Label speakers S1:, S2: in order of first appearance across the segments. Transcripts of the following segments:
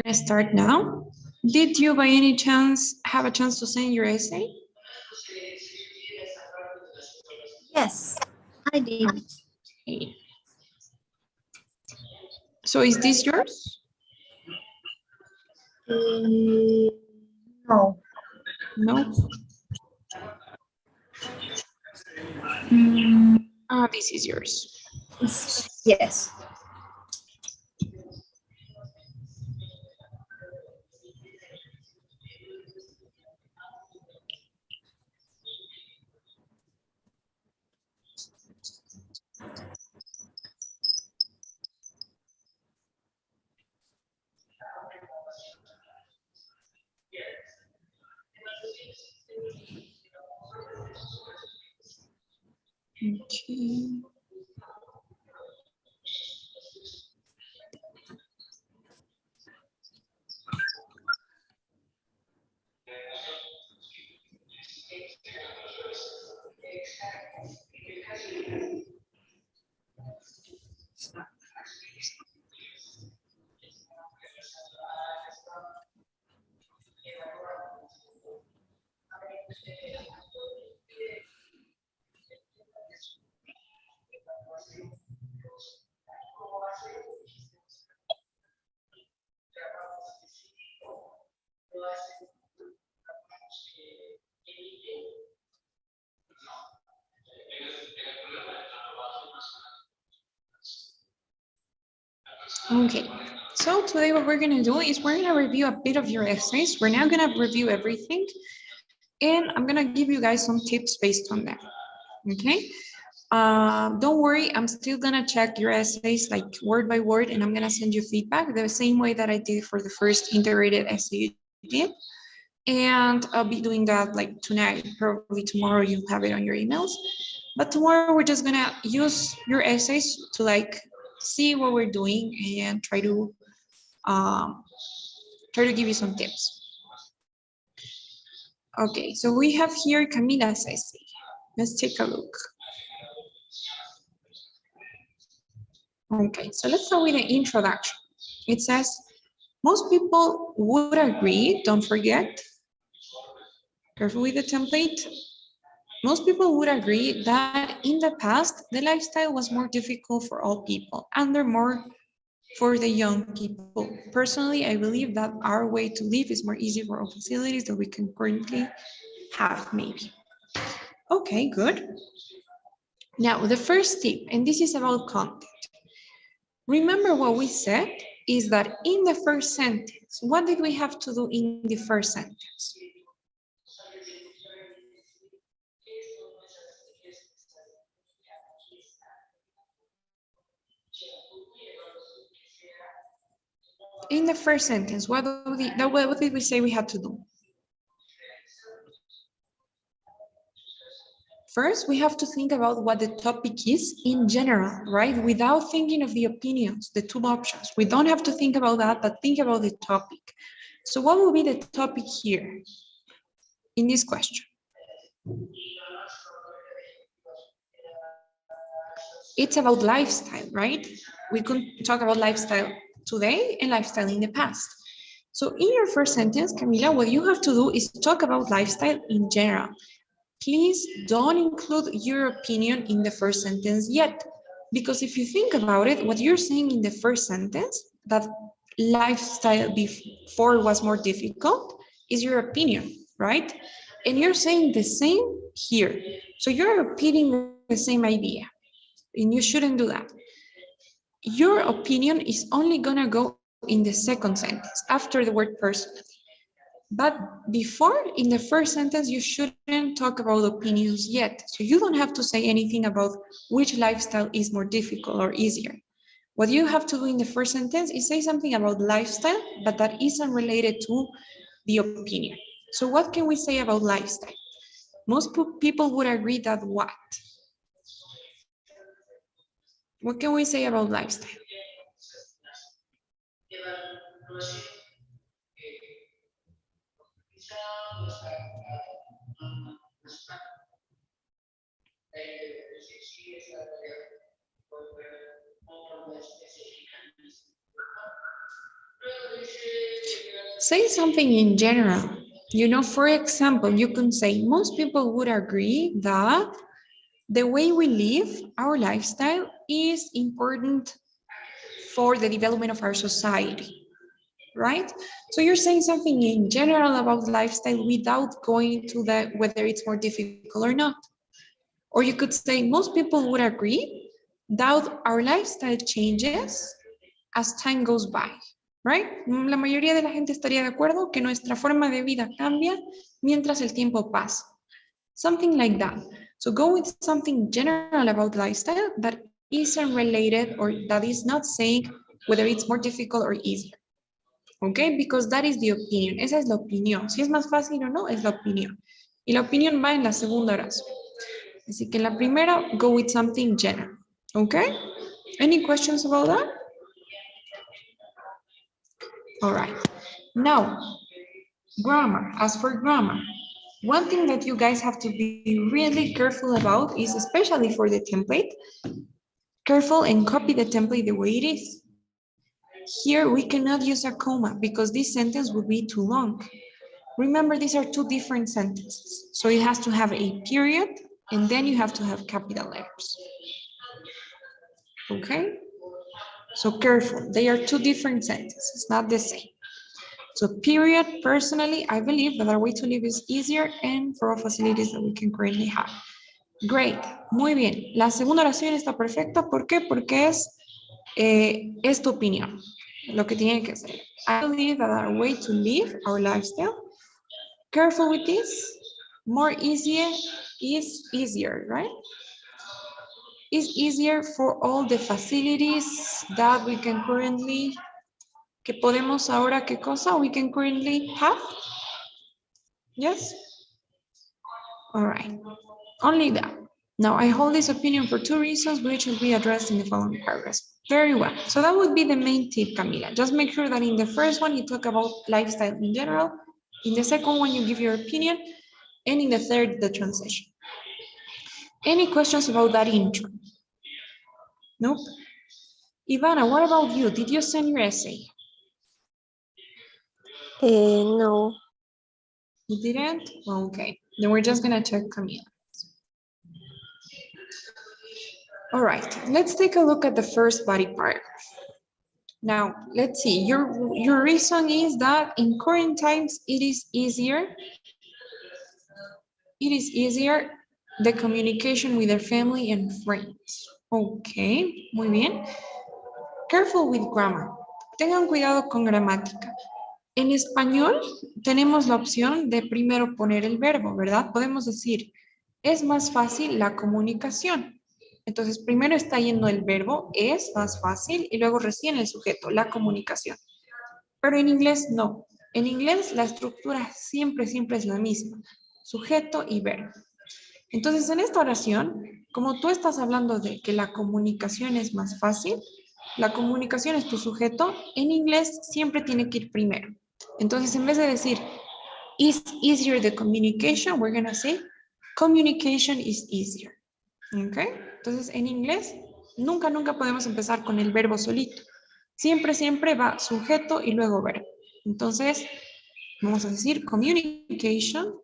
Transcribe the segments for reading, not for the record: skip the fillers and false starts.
S1: gonna start now. Did you by any chance have a chance to send your essay?
S2: Yes, I did.
S1: Okay. So is this yours?
S2: No.
S1: No.
S2: Mm,
S1: This is yours.
S2: yes.
S1: Okay. Okay. So today what we're gonna do is we're gonna review a bit of your essays. We're not gonna review everything, and I'm gonna give you guys some tips based on that. Okay. Don't worry, I'm still gonna check your essays like word by word, and I'm gonna send you feedback the same way that I did for the first integrated essay you did. And I'll be doing that like tonight, probably tomorrow you'll have it on your emails. But tomorrow we're just gonna use your essays to like see what we're doing and um, try to give you some tips. Okay, so we have here Camila's essay. Let's take a look. Okay, so let's start with the introduction. It says, most people would agree, don't forget, careful with the template. Most people would agree that in the past, the lifestyle was more difficult for all people and they're more for the young people. Personally, I believe that our way to live is more easy for all facilities that we can currently have, maybe. Okay, good. Now, the first tip, and this is about content. Remember what we said is that in the first sentence, what did we have to do in the first sentence? In the first sentence, what did we say we had to do? First, we have to think about what the topic is in general, right? Without thinking of the opinions, the two options. We don't have to think about that, but think about the topic. So what will be the topic here in this question? It's about lifestyle, right? We could talk about lifestyle today and lifestyle in the past. So in your first sentence, Camila, what you have to do is talk about lifestyle in general. Please don't include your opinion in the first sentence yet, because if you think about it, what you're saying in the first sentence, that lifestyle before was more difficult, is your opinion, right? And you're saying the same here. So you're repeating the same idea, and you shouldn't do that. Your opinion is only gonna go in the second sentence after the word personally. But before, in the first sentence, you shouldn't talk about opinions yet. So you don't have to say anything about which lifestyle is more difficult or easier. What you have to do in the first sentence is say something about lifestyle, but that isn't related to the opinion. So what can we say about lifestyle? Most people would agree that what? What can we say about lifestyle? Say something in general. You know, for example, you can say most people would agree that the way we live, our lifestyle, is important for the development of our society, right? So you're saying something in general about lifestyle without going to the whether it's more difficult or not. Or you could say most people would agree that our lifestyle changes as time goes by, right? La mayoría de la gente estaría de acuerdo que nuestra forma de vida cambia mientras el tiempo pasa. Something like that. So go with something general about lifestyle that isn't related or that is not saying whether it's more difficult or easier. Okay, because that is the opinion. Esa es la opinión. Si es más fácil o no, es la opinión. Y la opinión va en la segunda oración. Así que en la primera, go with something general. Okay? Any questions about that? All right. Now, grammar. As for grammar, one thing that you guys have to be really careful about is, especially for the template, careful and copy the template the way it is. Here, we cannot use a comma because this sentence would be too long. Remember, these are two different sentences. So it has to have a period, and then you have to have capital letters. Okay? So careful, they are two different sentences, not the same. So period, personally, I believe that our way to live is easier and for all facilities that we can currently have. Great, muy bien. La segunda oración está perfecta. ¿Por qué? Porque es tu opinión, lo que tiene que ser. I believe that our way to live, our lifestyle, careful with this, more easier is easier, right? Is easier for all the facilities that we can currently, que podemos ahora, ¿qué cosa? We can currently have? Yes? All right, only that. Now, I hold this opinion for two reasons, which will be addressed in the following paragraphs. Very well. So that would be the main tip, Camila. Just make sure that in the first one, you talk about lifestyle in general. In the second one, you give your opinion. And in the third, the transition. Any questions about that intro? Nope. Ivana, what about you? Did you send your essay?
S2: No.
S1: You didn't? Okay. Then we're just gonna check Camila. All right, let's take a look at the first body paragraph. Now, let's see, your reason is that in current times, it is easier the communication with their family and friends. Okay, muy bien. Careful with grammar. Tengan cuidado con gramática. En español tenemos la opción de primero poner el verbo, ¿verdad? Podemos decir, es más fácil la comunicación. Entonces, primero está yendo el verbo, es más fácil, y luego recién el sujeto, la comunicación. Pero en inglés no. En inglés la estructura siempre es la misma. Sujeto y verbo. Entonces, en esta oración, como tú estás hablando de que la comunicación es más fácil, la comunicación es tu sujeto, en inglés siempre tiene que ir primero. Entonces, en vez de decir, is easier the communication, we're going to say, communication is easier. ¿Ok? Entonces, en inglés, nunca podemos empezar con el verbo solito. Siempre va sujeto y luego verbo. Entonces, vamos a decir communication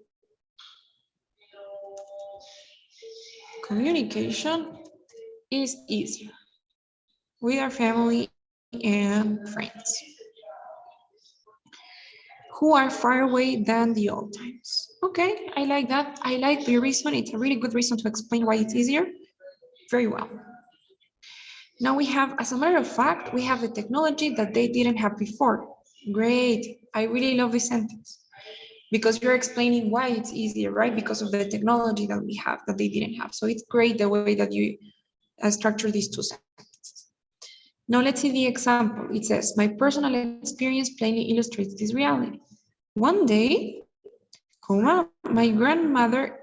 S1: is easier with our family and friends who are far away than the old times. Okay, I like that. I like the reason. It's a really good reason to explain why it's easier. Very well. Now we have, as a matter of fact, we have the technology that they didn't have before. Great. I really love this sentence because you're explaining why it's easier, right? Because of the technology that we have that they didn't have. So it's great the way that you structure these two sentences. Now let's see the example. It says, my personal experience plainly illustrates this reality. One day, my grandmother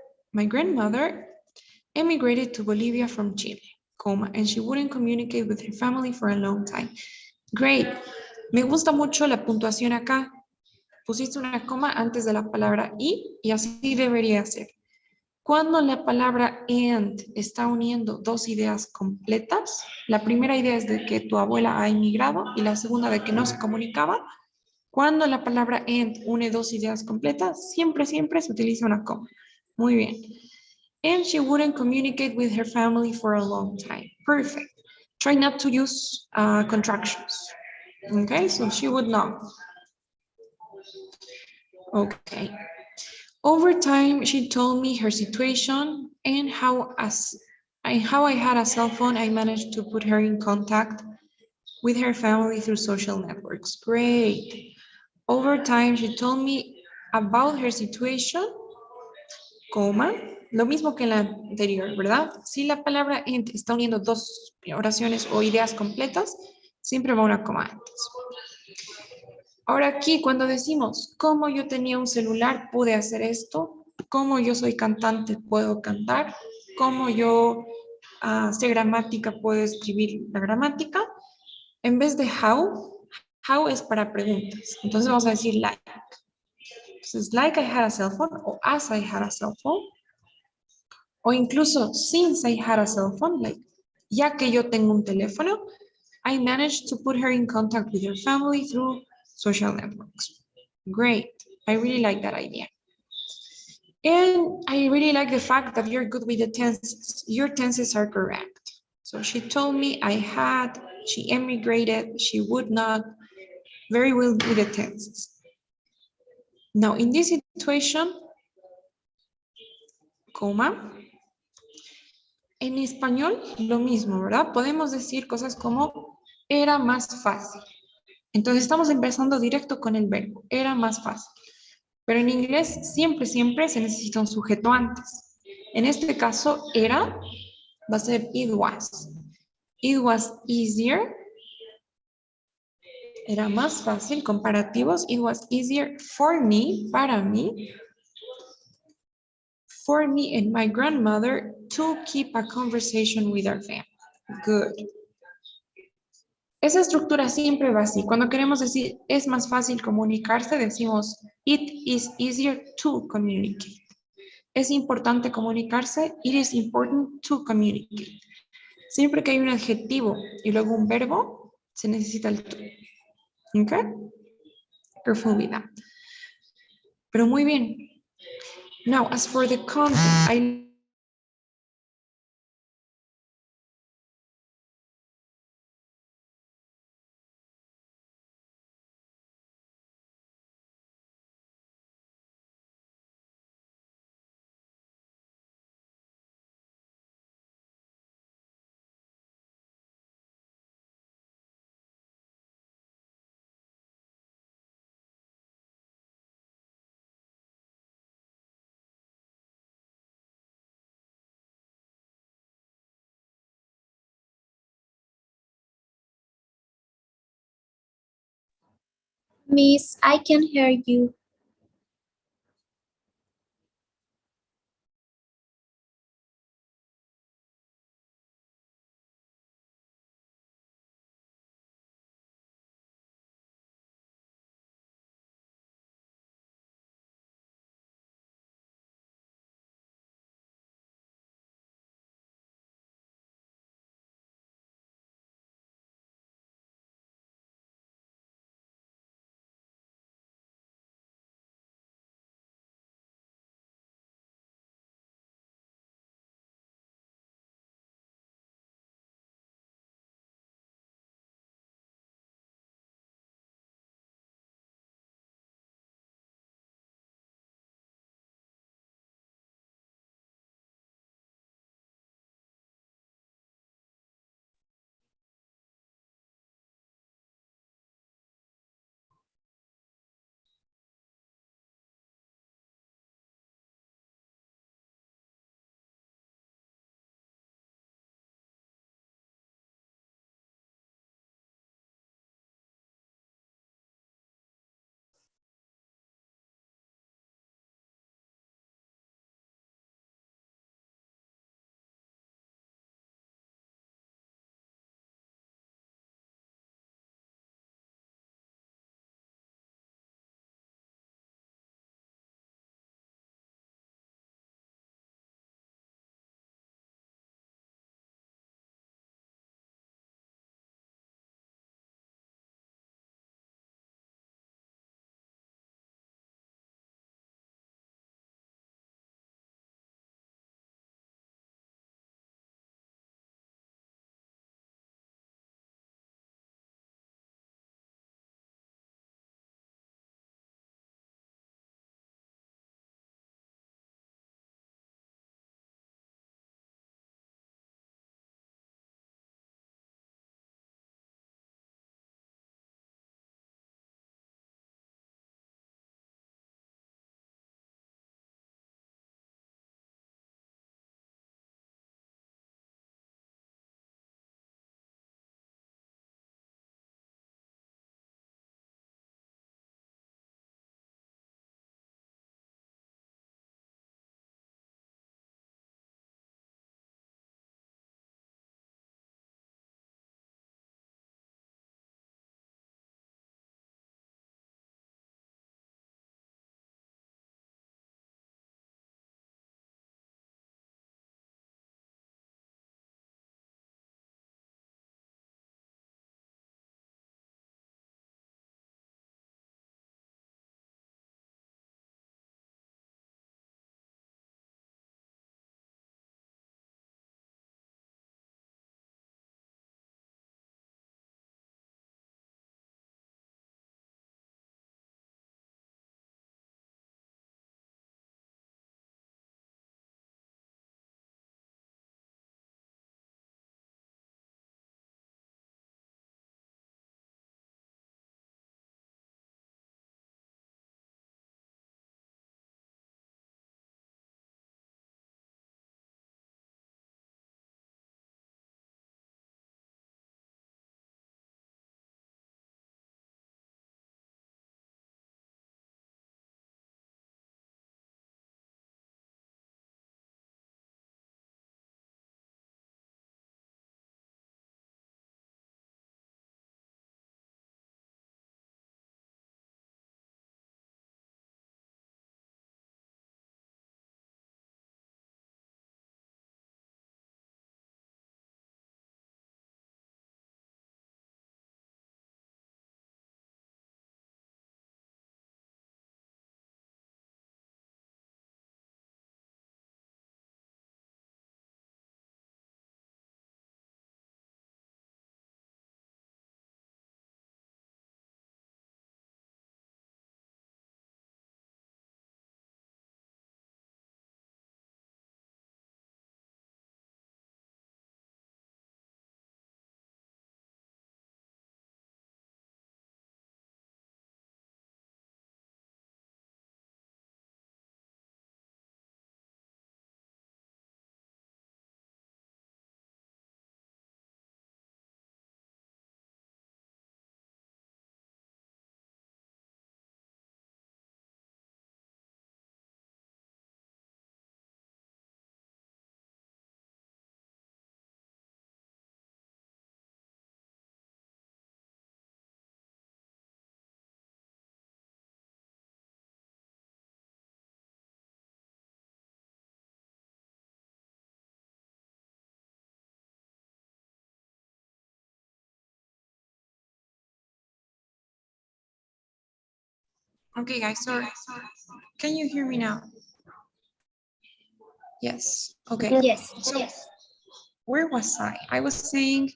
S1: emigrated to Bolivia from Chile, and she wouldn't communicate with her family for a long time. Great. Me gusta mucho la puntuación acá. Pusiste una coma antes de la palabra y así debería ser. Cuando la palabra and está uniendo dos ideas completas, la primera idea es de que tu abuela ha emigrado y la segunda de que no se comunicaba, Cuando la palabra and une dos ideas completas, siempre, siempre se utiliza una coma. Muy bien. And she wouldn't communicate with her family for a long time. Perfect. Try not to use contractions. Okay, so she would not. Okay. Over time, she told me her situation and how I had a cell phone, I managed to put her in contact with her family through social networks. Great. Over time, she told me about her situation, coma, lo mismo que en la anterior, ¿verdad? Si la palabra and está uniendo dos oraciones o ideas completas, siempre va una coma antes. Ahora aquí, cuando decimos, como yo tenía un celular, pude hacer esto, como yo soy cantante, puedo cantar, como yo sé gramática, puedo escribir la gramática, en vez de how es para preguntas. Entonces vamos a decir like. Entonces, like I had a cell phone, o as I had a cell phone, o incluso since I had a cell phone, like, ya que yo tengo un teléfono, I managed to put her in contact with her family through social networks. Great. I really like that idea. And I really like the fact that you're good with the tenses. Your tenses are correct. So she told me I had, she emigrated, she would not, very well with the tenses. Now, in this situation, coma, en español lo mismo, ¿verdad? Podemos decir cosas como era más fácil. Entonces estamos empezando directo con el verbo, era más fácil. Pero en inglés siempre, siempre se necesita un sujeto antes. En este caso, era va a ser it was. It was easier. Era más fácil, comparativos. It was easier for me, para mí, for me and my grandmother to keep a conversation with our family. Good. Esa estructura siempre va así. Cuando queremos decir es más fácil comunicarse, decimos it is easier to communicate. Es importante comunicarse. It is important to communicate. Siempre que hay un adjetivo y luego un verbo, se necesita el to. ¿Ok? Careful with that. Pero muy bien. Now, as for the content, I
S2: Miss, I can hear you.
S1: Okay, guys, sorry. Can you hear me now? Yes. Okay.
S2: Yes.
S1: So where was I? I was saying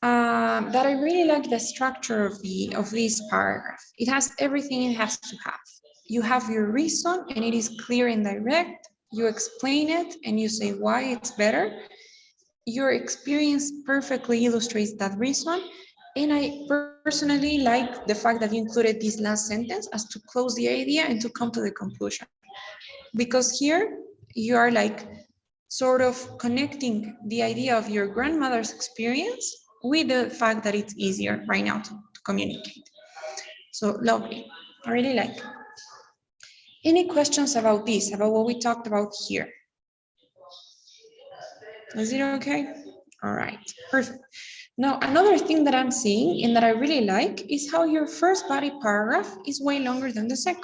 S1: that I really like the structure of this paragraph. It has everything it has to have. You have your reason and it is clear and direct. You explain it and you say why it's better. Your experience perfectly illustrates that reason. And I personally like the fact that you included this last sentence as to close the idea and to come to the conclusion. Because here you are like sort of connecting the idea of your grandmother's experience with the fact that it's easier right now to communicate. So lovely. I really like it. Any questions about this, about what we talked about here? Is it okay? All right, perfect. Now, another thing that I'm seeing and that I really like is how your first body paragraph is way longer than the second.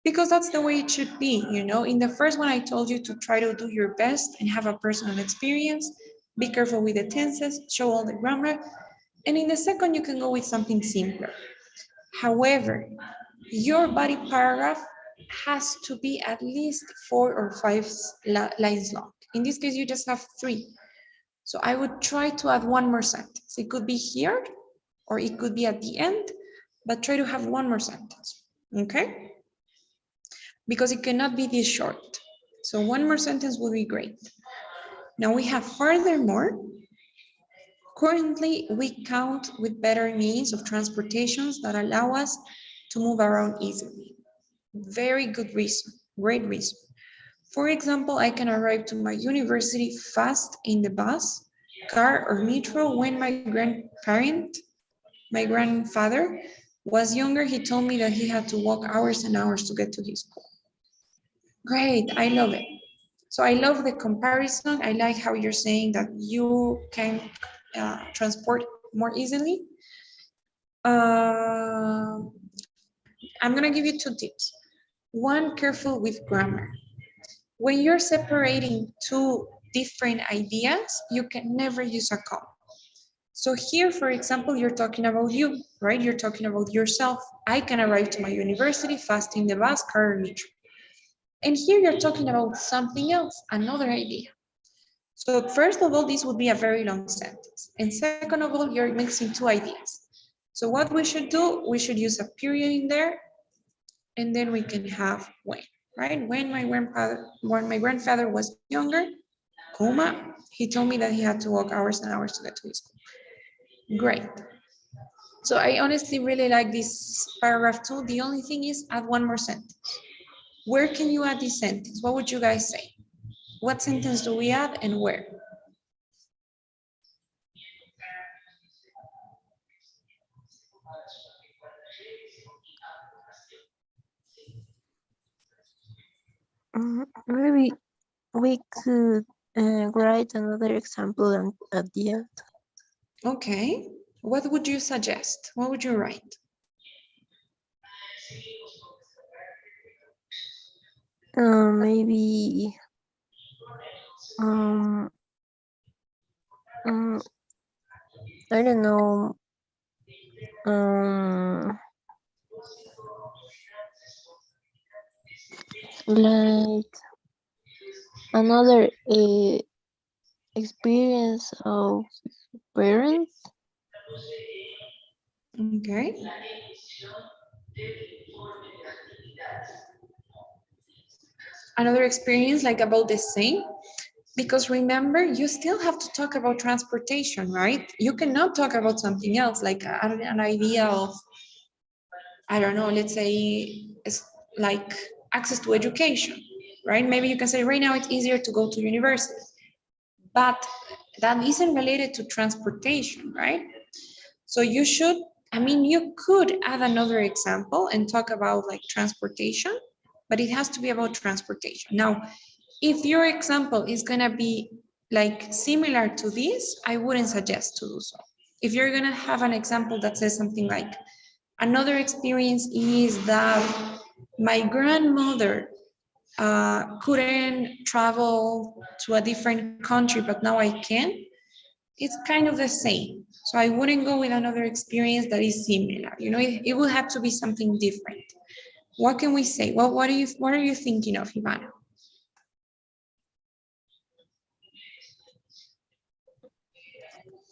S1: Because that's the way it should be, you know. In the first one, I told you to try to do your best and have a personal experience. Be careful with the tenses, show all the grammar. And in the second, you can go with something simpler. However, your body paragraph has to be at least 4 or 5 lines long. In this case, you just have 3. So I would try to add one more sentence. It could be here or it could be at the end, but try to have one more sentence, okay? Because it cannot be this short. So one more sentence will be great. Now we have furthermore, currently we count with better means of transportations that allow us to move around easily. Very good reason, great reason. For example, I can arrive to my university fast in the bus, car, or metro when my grandfather, was younger. He told me that he had to walk hours and hours to get to his school. Great, I love it. So I love the comparison. I like how you're saying that you can transport more easily. I'm gonna give you 2 tips. One, careful with grammar. When you're separating 2 different ideas, you can never use a comma. So here, for example, you're talking about you, right? You're talking about yourself. I can arrive to my university fast in the bus, car, or metro. And here you're talking about something else, another idea. So first of all, this would be a very long sentence. And second of all, you're mixing 2 ideas. So what we should do, we should use a period in there, and then we can have when, right? When my grandfather was younger, comma, he told me that he had to walk hours and hours to get to his school. Great. So I honestly really like this paragraph too. The only thing is add one more sentence. Where can you add this sentence? What would you guys say? What sentence do we add and where?
S3: Maybe we could write another example at the end.
S1: Okay. What would you suggest? What would you write?
S3: Maybe um, mm, I don't know. Um, like another experience of parents.
S1: Okay. Another experience like about the same, because remember, you still have to talk about transportation, right? You cannot talk about something else, like an idea of, I don't know, let's say it's like access to education, right? Maybe you can say right now it's easier to go to university, but that isn't related to transportation, right? So you should, I mean, you could add another example and talk about like transportation, but it has to be about transportation. Now, if your example is gonna be like similar to this, I wouldn't suggest to do so. If you're gonna have an example that says something like, another experience is that my grandmother couldn't travel to a different country, but now I can. it's kind of the same. So I wouldn't go with another experience that is similar. You know, it will have to be something different. What can we say? Well, what are you thinking of, Ivana?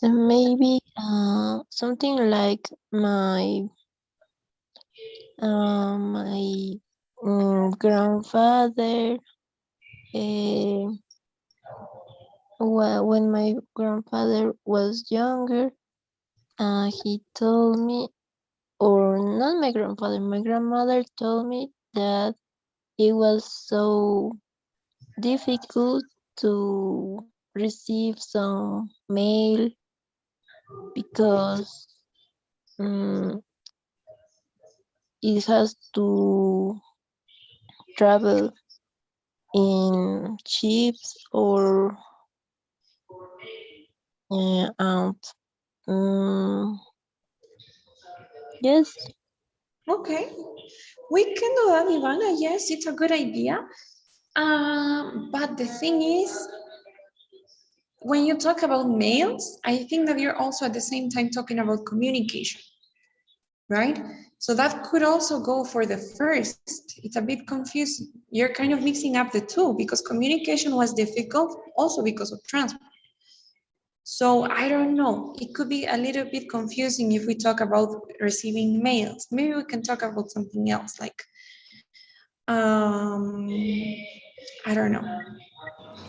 S3: And maybe something like my grandfather. Uh, when my grandfather was younger, he told me, or not my grandfather, my grandmother told me that it was so difficult to receive some mail because um, it has to travel in ships or and um, yes.
S1: Okay, we can do that, Ivana. Yes, it's a good idea. But the thing is, when you talk about mails, I think that you're also at the same time talking about communication, right? So that could also go for the first. It's a bit confusing. You're kind of mixing up the two because communication was difficult also because of transport. So I don't know. It could be a little bit confusing if we talk about receiving mails. Maybe we can talk about something else, like um, I don't know.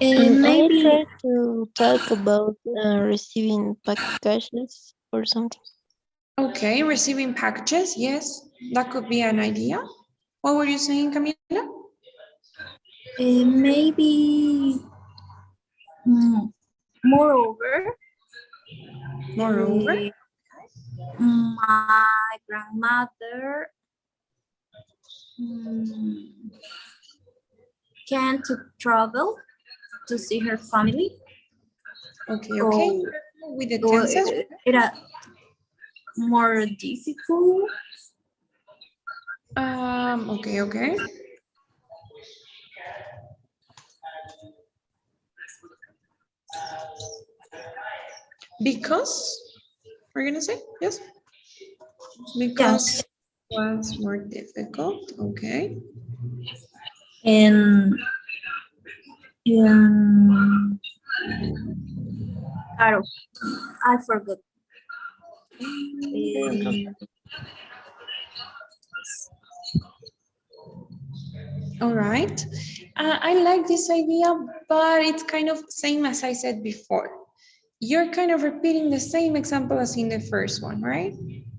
S3: I
S2: Maybe
S3: try to talk about receiving packages or something.
S1: Okay, receiving packages. Yes, that could be an idea. What were you saying, Camila?
S2: maybe mm, moreover,
S1: Moreover.
S2: my grandmother mm, can't travel to see her family.
S1: Okay, okay.
S2: So,
S1: With the
S2: so
S1: tenses.
S2: it more difficult.
S1: Okay, okay. Because we're gonna say yes. Because
S2: Yes,
S1: was more difficult. Okay.
S2: and um, Carol, I forgot. Um,
S1: All right. I like this idea, but it's kind of same as I said before. You're kind of repeating the same example as in the first one, right?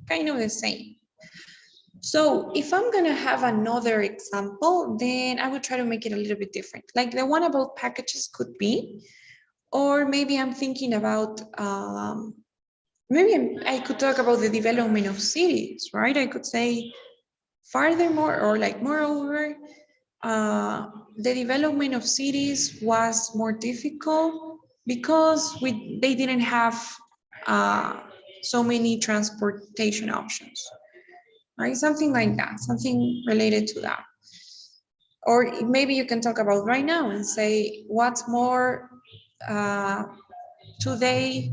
S1: Kind of the same. So if I'm gonna have another example, then I would try to make it a little bit different. Like the one about packages could be, or maybe I'm thinking about, maybe I could talk about the development of cities, right? I could say furthermore, or like moreover, the development of cities was more difficult because they didn't have uh, so many transportation options, right? Something like that, something related to that. Or maybe you can talk about right now and say, what's more, uh, today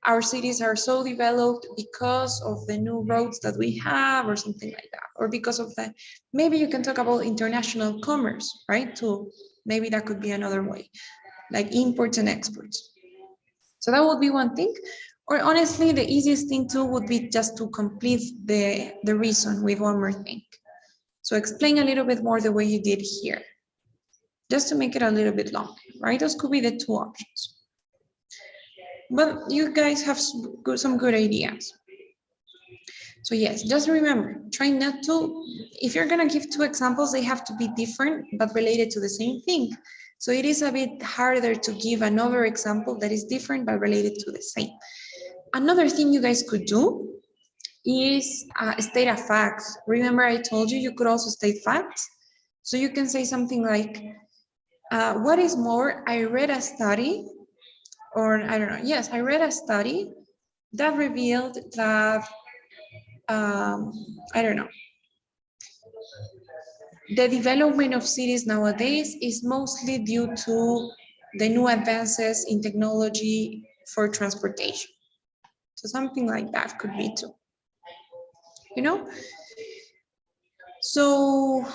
S1: our cities are so developed because of the new roads that we have or something like that, or because of the, maybe you can talk about international commerce, right? Too, maybe that could be another way, like imports and exports. So that would be one thing. Or honestly, the easiest thing too would be just to complete the reason with one more thing. So explain a little bit more the way you did here, just to make it a little bit long, right? Those could be the two options. But you guys have some good ideas. So yes, just remember, try not to, if you're gonna give two examples, they have to be different but related to the same thing. So it is a bit harder to give another example that is different but related to the same. Another thing you guys could do is state a fact. Remember I told you you could also state facts? So you can say something like, what is more, I read a study, or I don't know, yes, I read a study that revealed that, I don't know, the development of cities nowadays is mostly due to the new advances in technology for transportation. So something like that could be too, you know? So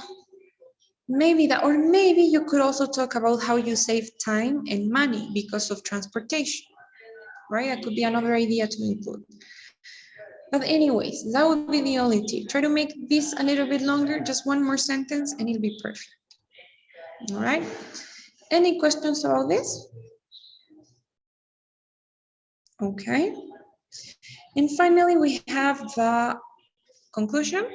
S1: maybe that, or maybe you could also talk about how you save time and money because of transportation, right? That could be another idea to include. But anyways, that would be the only tip. Try to make this a little bit longer, just one more sentence and it'll be perfect. All right. Any questions about this? Okay. And finally, we have the conclusion.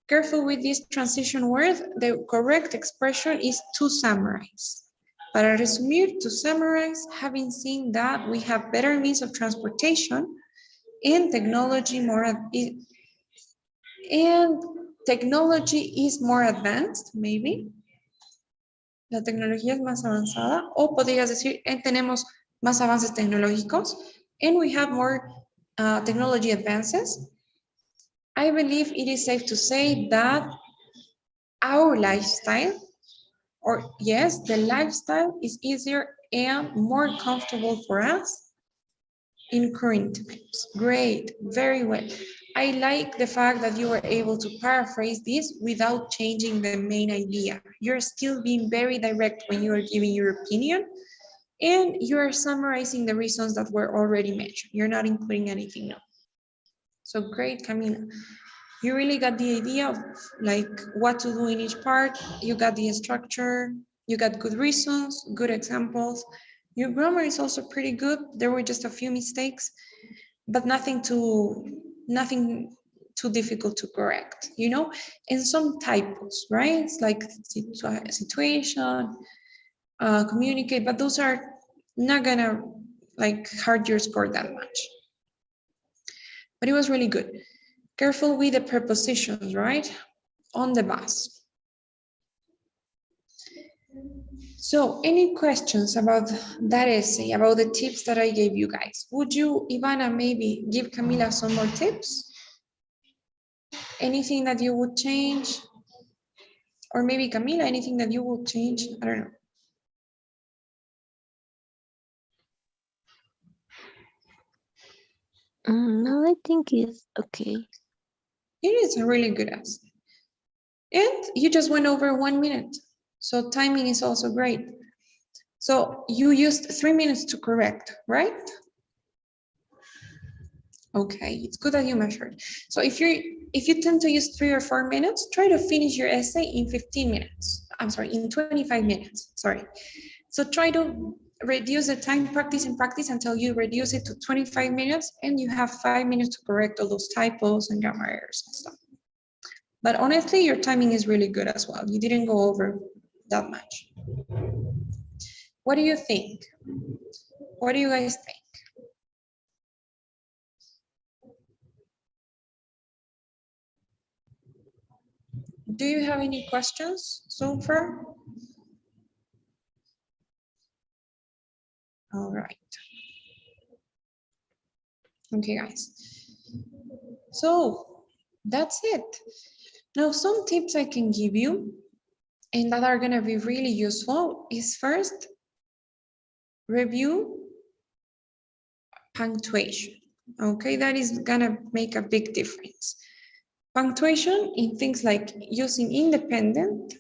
S1: Careful with this transition word. The correct expression is to summarize. Para resumir, to summarize, having seen that we have better means of transportation and technology is more advanced, maybe. La tecnología es más avanzada, o podrías decir, tenemos más avances tecnológicos, and we have more technology advances. I believe it is safe to say that our lifestyle, or yes, the lifestyle is easier and more comfortable for us in current times. Great, very well. I like the fact that you were able to paraphrase this without changing the main idea. You're still being very direct when you are giving your opinion, and you are summarizing the reasons that were already mentioned. You're not including anything new. So great, Camila. You really got the idea of like what to do in each part. You got the structure, you got good reasons, good examples. Your grammar is also pretty good. There were just a few mistakes, but nothing too difficult to correct, you know? And some typos, right? It's like situation, communicate, but those are not gonna like hurt your score that much. But it was really good. Careful with the prepositions, right? On the bus. So any questions about that essay, about the tips that I gave you guys? Would you, Ivana, maybe give Camila some more tips? Anything that you would change? Or maybe Camila, anything that you would change? I don't know.
S3: No, I think it's okay.
S1: It is a really good essay. And you just went over 1 minute. So timing is also great. So you used 3 minutes to correct, right? Okay, it's good that you measured. So if you tend to use 3 or 4 minutes, try to finish your essay in 15 minutes. I'm sorry, in 25 minutes, sorry. So try to reduce the time, practice until you reduce it to 25 minutes and you have 5 minutes to correct all those typos and grammar errors and stuff. But honestly, your timing is really good as well. You didn't go over that much. What do you think? What do you guys think? Do you have any questions so far? All right. Okay, guys. So that's it. Now, some tips I can give you and that are gonna be really useful is first, review punctuation. Okay, that is gonna make a big difference. Punctuation in things like using independent,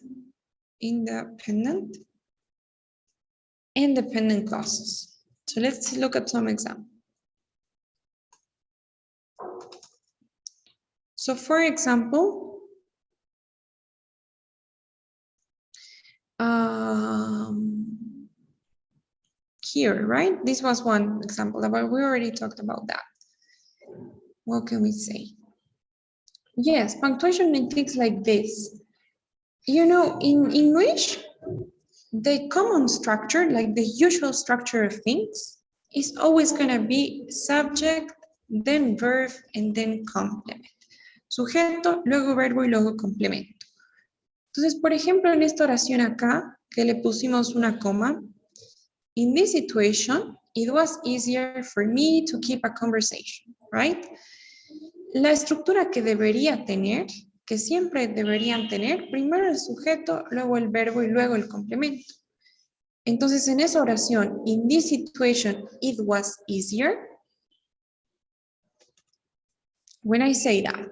S1: and dependent clauses. So let's look at some examples. So for example, here, right? This was one example, but we already talked about that. What can we say? Yes, punctuation in things like this. You know, in English, the common structure, like the usual structure of things, is always going to be subject, then verb, and then complement. Sujeto, luego verbo y luego complemento. Entonces, por ejemplo, en esta oración acá, que le pusimos una coma, in this situation, it was easier for me to keep a conversation, right? La estructura que debería tener, que siempre deberían tener, primero el sujeto, luego el verbo y luego el complemento. Entonces, en esa oración, in this situation, it was easier. When I say that,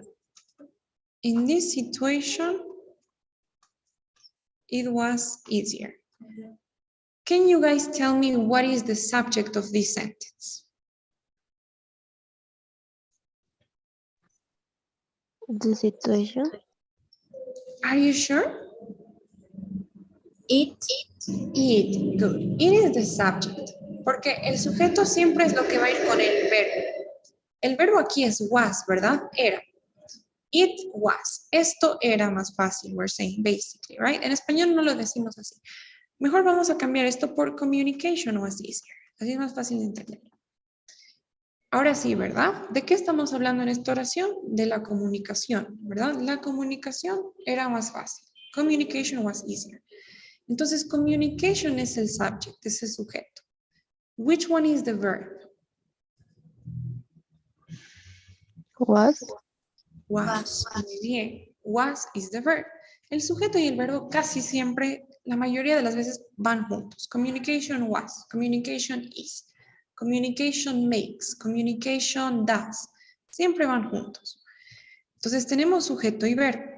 S1: in this situation, it was easier. Can you guys tell me what is the subject of this sentence?
S3: The situation.
S1: Are you sure?
S2: It.
S1: It, good. It is the subject. Porque el sujeto siempre es lo que va a ir con el verbo. El verbo aquí es was, ¿verdad? Era. It was. Esto era más fácil, we're saying, basically, right? En español no lo decimos así. Mejor vamos a cambiar esto por communication was easier. Así es más fácil de entender. Ahora sí, ¿verdad? ¿De qué estamos hablando en esta oración? De la comunicación, ¿verdad? La comunicación era más fácil. Communication was easier. Entonces, communication es el subject, es el sujeto. Which one is the verb?
S3: Was.
S1: Was. Muy bien. Was is the verb. El sujeto y el verbo casi siempre, la mayoría de las veces, van juntos. Communication was, communication is, communication makes, communication does. Siempre van juntos. Entonces tenemos sujeto y verbo.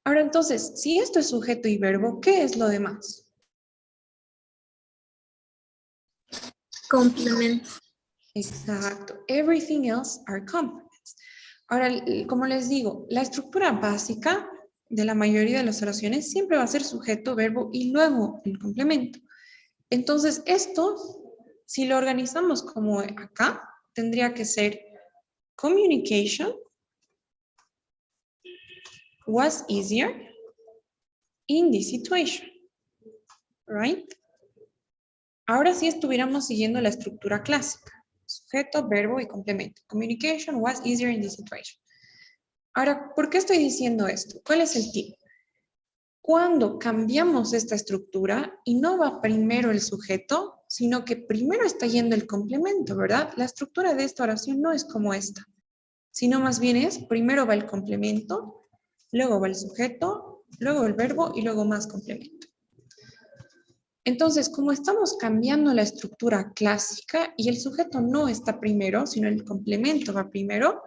S1: Ahora entonces, si esto es sujeto y verbo, ¿qué es lo demás?
S2: Complement.
S1: Exacto. Everything else are complements. Ahora, como les digo, la estructura básica de la mayoría de las oraciones siempre va a ser sujeto, verbo y luego el complemento. Entonces, esto, si lo organizamos como acá, tendría que ser communication was easier in this situation, right? Ahora sí estuviéramos siguiendo la estructura clásica. Sujeto, verbo y complemento. Communication was easier in this situation. Ahora, ¿por qué estoy diciendo esto? ¿Cuál es el tip? Cuando cambiamos esta estructura y no va primero el sujeto, sino que primero está yendo el complemento, ¿verdad? La estructura de esta oración no es como esta, sino más bien es, primero va el complemento, luego va el sujeto, luego el verbo y luego más complemento. Entonces, como estamos cambiando la estructura clásica y el sujeto no está primero, sino el complemento va primero,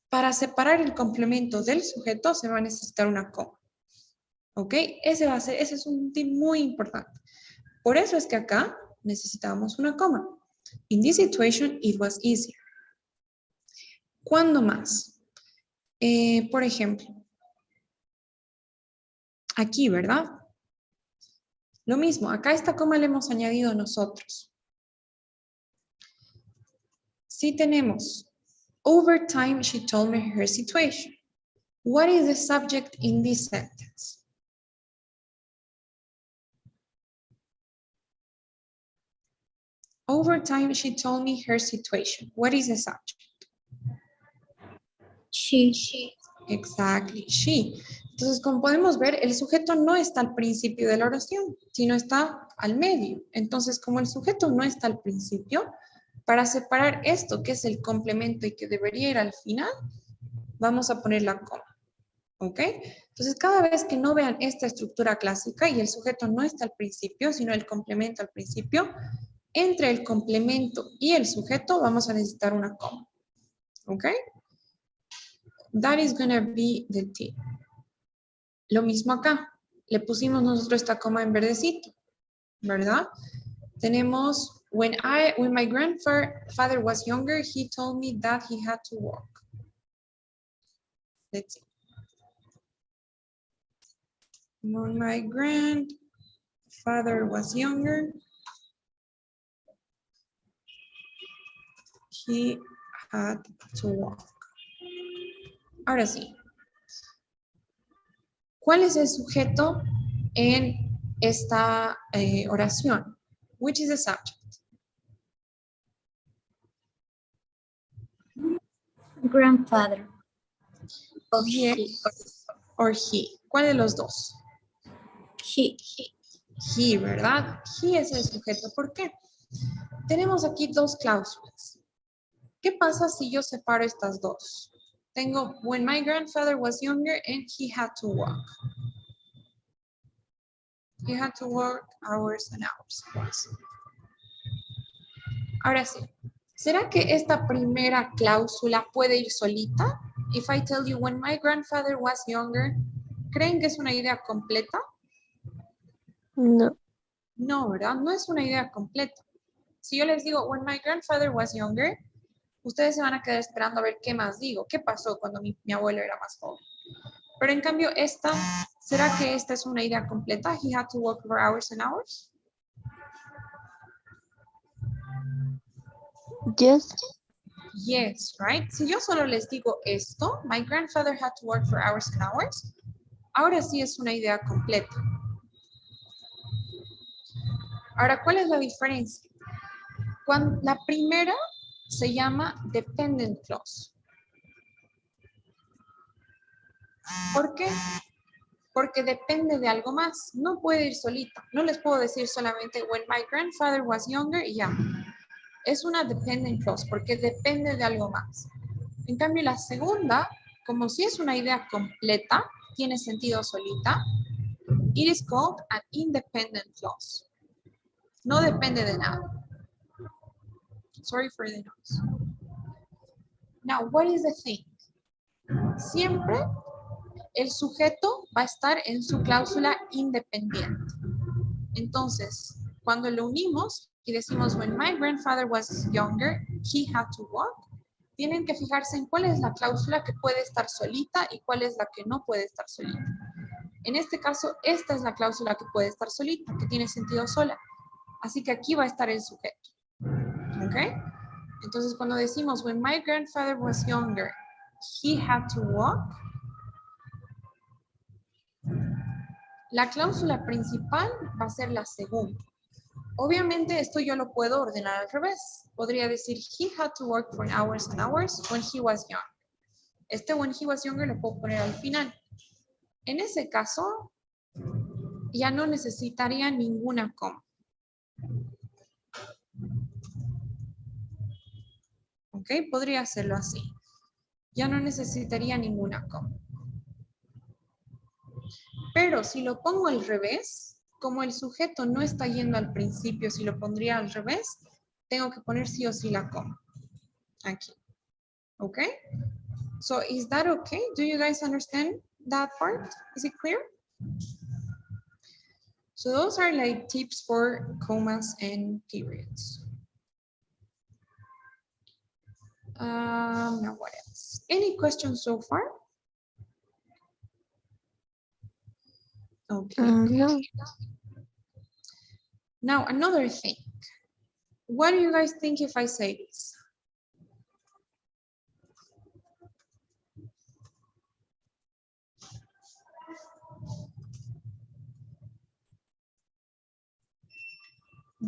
S1: para separar el complemento del sujeto se va a necesitar una coma. ¿Ok? Ese es un tip muy importante. Por eso es que acá necesitamos una coma. In this situation, it was easier. ¿Cuándo más? Por ejemplo, aquí, ¿verdad? Lo mismo, acá esta coma le hemos añadido nosotros. Sí tenemos, over time she told me her situation. What is the subject in this sentence? Over time she told me her situation. What is the subject?
S2: She.
S1: Exactly, she. Entonces, como podemos ver, el sujeto no está al principio de la oración, sino está al medio. Entonces, como el sujeto no está al principio, para separar esto, que es el complemento y que debería ir al final, vamos a poner la coma. ¿Ok? Entonces, cada vez que no vean esta estructura clásica y el sujeto no está al principio, sino el complemento al principio, entre el complemento y el sujeto vamos a necesitar una coma. ¿Ok? That is going to be the tip. Lo mismo acá. Le pusimos nosotros esta coma en verdecito, ¿verdad? Tenemos, when my grandfather was younger, he told me that he had to walk. Let's see. When my grandfather was younger, he had to walk. Ahora sí. ¿Cuál es el sujeto en esta oración? Which is the subject?
S2: Grandfather. Or
S1: Yes. Or he. ¿Cuál de los dos?
S2: He.
S1: He, ¿verdad? He es el sujeto. ¿Por qué? Tenemos aquí dos cláusulas. ¿Qué pasa si yo separo estas dos? Tengo, when my grandfather was younger and he had to walk. He had to work hours and hours. Yes. Ahora sí. ¿Será que esta primera cláusula puede ir solita? If I tell you when my grandfather was younger, ¿creen que es una idea completa?
S3: No.
S1: No, ¿verdad? No es una idea completa. Si yo les digo when my grandfather was younger, ustedes se van a quedar esperando a ver qué más digo. ¿Qué pasó cuando mi abuelo era más joven? Pero en cambio esta, ¿será que esta es una idea completa? He had to work for hours and hours.
S3: Yes.
S1: Yes, right? Si yo solo les digo esto, my grandfather had to work for hours and hours, ahora sí es una idea completa. Ahora, ¿cuál es la diferencia? Cuando la primera se llama dependent clause. ¿Por qué? Porque depende de algo más. No puede ir solita. No les puedo decir solamente when my grandfather was younger y ya. Es una dependent clause porque depende de algo más. En cambio, la segunda, como si es una idea completa, tiene sentido solita, it is called an independent clause. No depende de nada. Sorry for the noise. Now, what is the thing? Siempre el sujeto va a estar en su cláusula independiente. Entonces, cuando lo unimos y decimos when my grandfather was younger, he had to work, tienen que fijarse en cuál es la cláusula que puede estar solita y cuál es la que no puede estar solita. En este caso, esta es la cláusula que puede estar solita, que tiene sentido sola. Así que aquí va a estar el sujeto. ¿Ok? Entonces, cuando decimos when my grandfather was younger, he had to work, la cláusula principal va a ser la segunda. Obviamente esto yo lo puedo ordenar al revés. Podría decir he had to work for hours and hours when he was young. Este when he was younger lo puedo poner al final. En ese caso, ya no necesitaría ninguna coma. ¿Ok? Podría hacerlo así. Ya no necesitaría ninguna coma. Pero si lo pongo al revés, como el sujeto no está yendo al principio, si lo pondría al revés, tengo que poner sí o sí la coma. Aquí. ¿Ok? So, is that okay? Do you guys understand that part? Is it clear? So those are like tips for commas and periods. Now what else? Any questions so far? Okay.
S3: No.
S1: Now another thing. What do you guys think if I say this?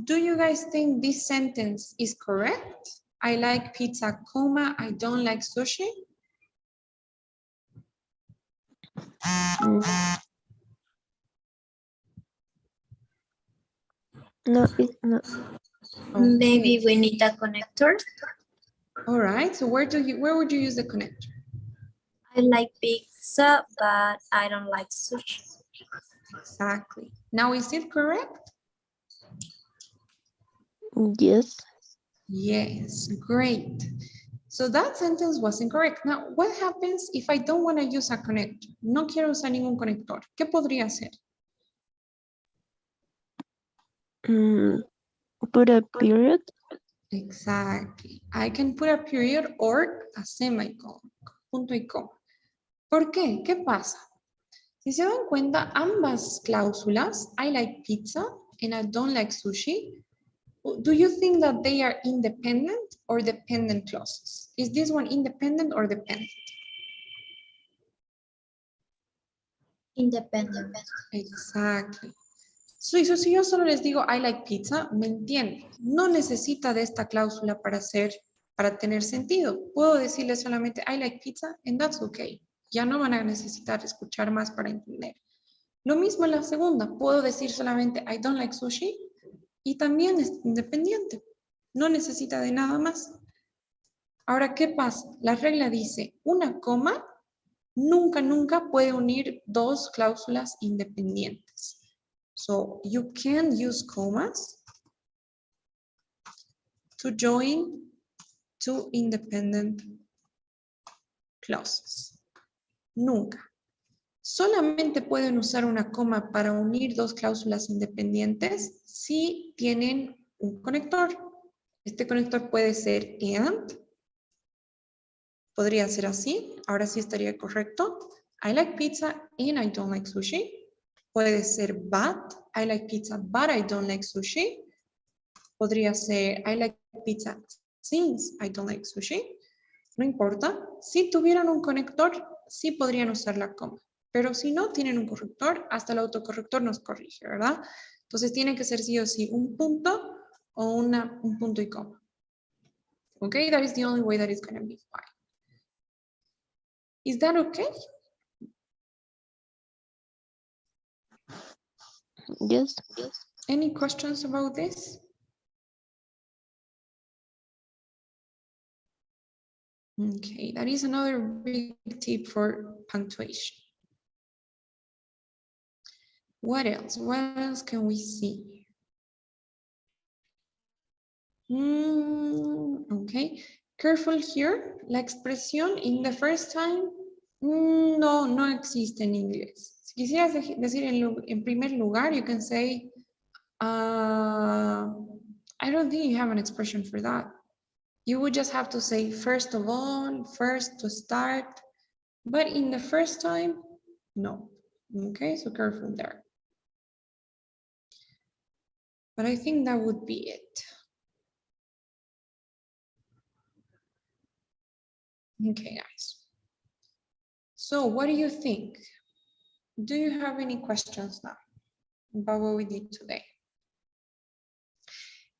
S1: Do you guys think this sentence is correct? I like pizza, comma, I don't like sushi.
S3: No, it's not.
S1: Okay.
S2: Maybe we need a connector.
S1: All right. So where would you use the connector?
S2: I like pizza, but I don't like sushi.
S1: Exactly. Now, is it correct?
S3: Yes.
S1: Yes. Great. So that sentence was incorrect. Now, what happens if I don't want to use a connector? No quiero usar ningún conector. ¿Qué podría hacer?
S3: Put a period.
S1: Exactly. I can put a period or a semicolon, punto y coma. ¿Por qué? ¿Qué pasa? Si se dan cuenta, ambas cláusulas, I like pizza and I don't like sushi, do you think that they are independent or dependent clauses? Is this one independent or dependent?
S2: Independent.
S1: Exactly. So, si yo solo les digo I like pizza, me entienden. No necesita de esta cláusula para tener sentido. Puedo decirles solamente I like pizza and that's okay. Ya no van a necesitar escuchar más para entender. Lo mismo en la segunda. Puedo decir solamente I don't like sushi y también es independiente. No necesita de nada más. Ahora, ¿qué pasa? La regla dice una coma nunca puede unir dos cláusulas independientes. So you can use commas to join two independent clauses. Nunca. Solamente pueden usar una coma para unir dos cláusulas independientes si tienen un conector. Este conector puede ser and, podría ser así, ahora sí estaría correcto. I like pizza and I don't like sushi. Puede ser but, I like pizza but I don't like sushi. Podría ser I like pizza since I don't like sushi. No importa. Si tuvieran un conector, sí podrían usar la coma. Pero si no tienen un corrector, hasta el autocorrector nos corrige, ¿verdad? Entonces tiene que ser sí o sí un punto o un punto y coma. Okay, that is the only way that it's going to be fine. Is that okay?
S3: Yes.
S1: Any questions about this? Okay, that is another big tip for punctuation. What else? What else can we see? Okay, careful here. La expresión in the first time, no existe en inglés. Si quisieras decir en primer lugar, you can say, I don't think you have an expression for that. You would just have to say first of all, first to start, but in the first time, no. Okay, so careful there. But I think that would be it. Okay, guys. So what do you think? Do you have any questions now about what we did today?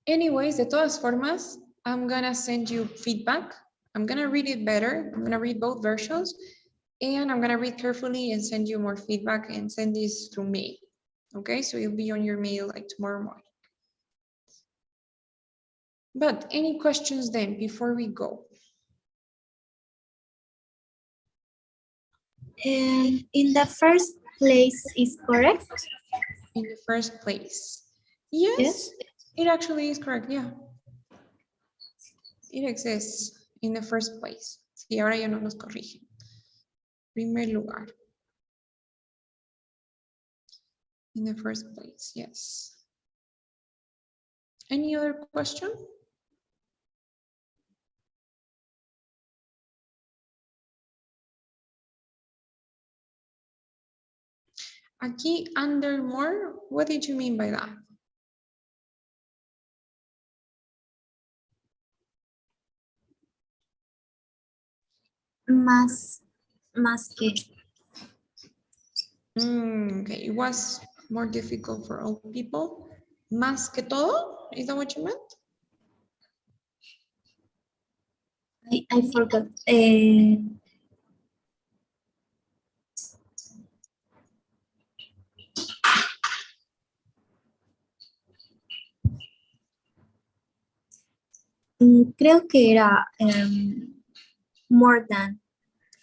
S1: Anyways, de todas formas, I'm gonna send you feedback. I'm gonna read it better. I'm gonna read both versions and I'm gonna read carefully and send you more feedback and send this through mail. Okay, so you'll be on your mail like tomorrow morning. But any questions then before we go?
S2: In the first place is correct?
S1: In the first place. Yes, it actually is correct, yeah. It exists in the first place. Sí, ahora ya no nos corrigen. Primer lugar. In the first place, yes. Any other question? Aquí, under more, what did you mean by that?
S2: Más que.
S1: Okay, it was more difficult for all people. Más que todo, is that what you meant?
S2: I forgot. Creo que era more than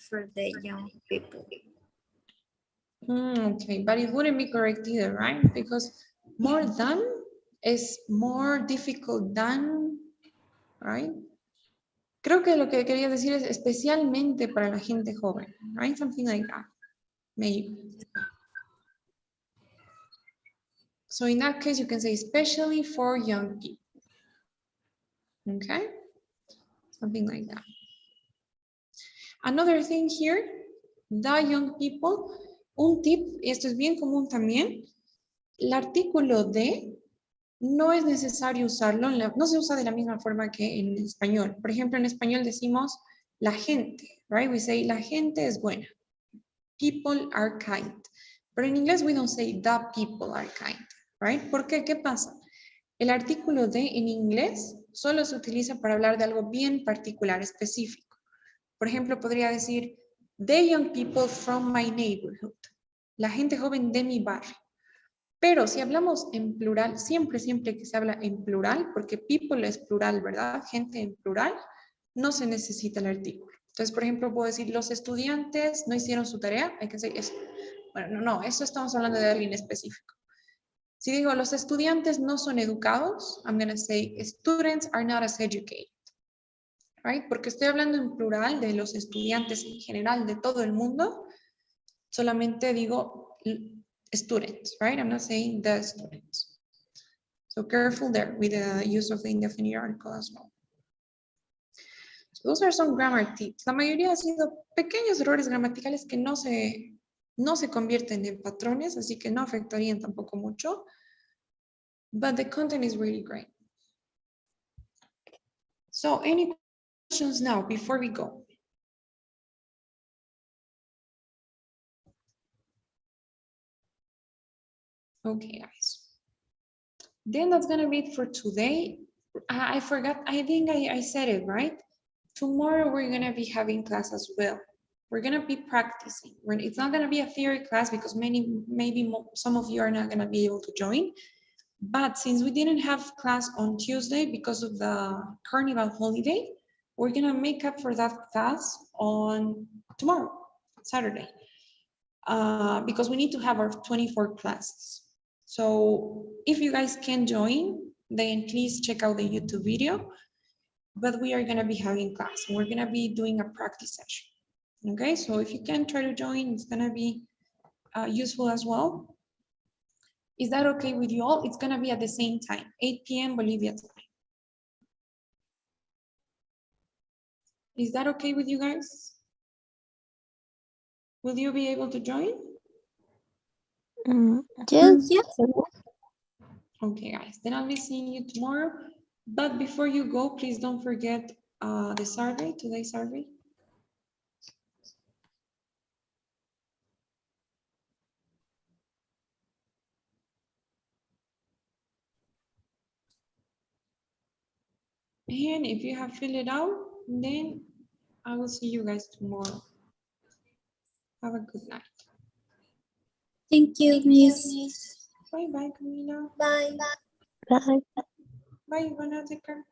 S2: for the young people.
S1: Okay, but it wouldn't be correct either, right? Because more than is more difficult than, right? Creo que lo que quería decir es especialmente para la gente joven, right? Something like that, maybe. So in that case, you can say especially for young people. Okay? Something like that. Another thing here, the young people, un tip, y esto es bien común también, el artículo de no es necesario usarlo, no se usa de la misma forma que en español. Por ejemplo, en español decimos la gente, right? We say la gente es buena. People are kind. Pero en inglés we don't say the people are kind, right? ¿Por qué? ¿Qué pasa? El artículo de en inglés solo se utiliza para hablar de algo bien particular, específico. Por ejemplo, podría decir the young people from my neighborhood. La gente joven de mi barrio. Pero si hablamos en plural, siempre que se habla en plural, porque people es plural, ¿verdad? Gente en plural, no se necesita el artículo. Entonces, por ejemplo, puedo decir, los estudiantes no hicieron su tarea, hay que decir eso. Bueno, no, eso estamos hablando de alguien específico. Si digo, los estudiantes no son educados, I'm going to say, students are not as educated. Right? Porque estoy hablando en plural de los estudiantes en general de todo el mundo. Solamente digo students, right? I'm not saying the students. So careful there with the use of the indefinite article as well. So those are some grammar tips. La mayoría han sido pequeños errores gramaticales que no se convierten en patrones, así que no afectarían tampoco mucho. But the content is really great. So any questions now before we go? Okay, guys. Then that's gonna be it for today. I forgot, I think I said it, right? Tomorrow we're gonna be having class as well. We're gonna be practicing. It's not gonna be a theory class because maybe some of you are not gonna be able to join. But since we didn't have class on Tuesday because of the carnival holiday, we're gonna make up for that class on tomorrow, Saturday, because we need to have our 24 classes. So if you guys can join, then please check out the YouTube video, but we are gonna be having class. We're gonna be doing a practice session. Okay, so if you can try to join, it's gonna be useful as well. Is that okay with you all? It's gonna be at the same time, 8 p.m. Bolivia time. Is that okay with you guys? Will you be able to join?
S3: Yes.
S2: Yes.
S1: Okay, guys, then I'll be seeing you tomorrow. But before you go, please don't forget the survey, today's survey. And if you have filled it out, then I will see you guys tomorrow. Have a good night.
S2: Thank you, Miss.
S1: Bye-bye, Camila.
S2: Bye.
S3: Bye.
S1: Bye, Ivana. Take care.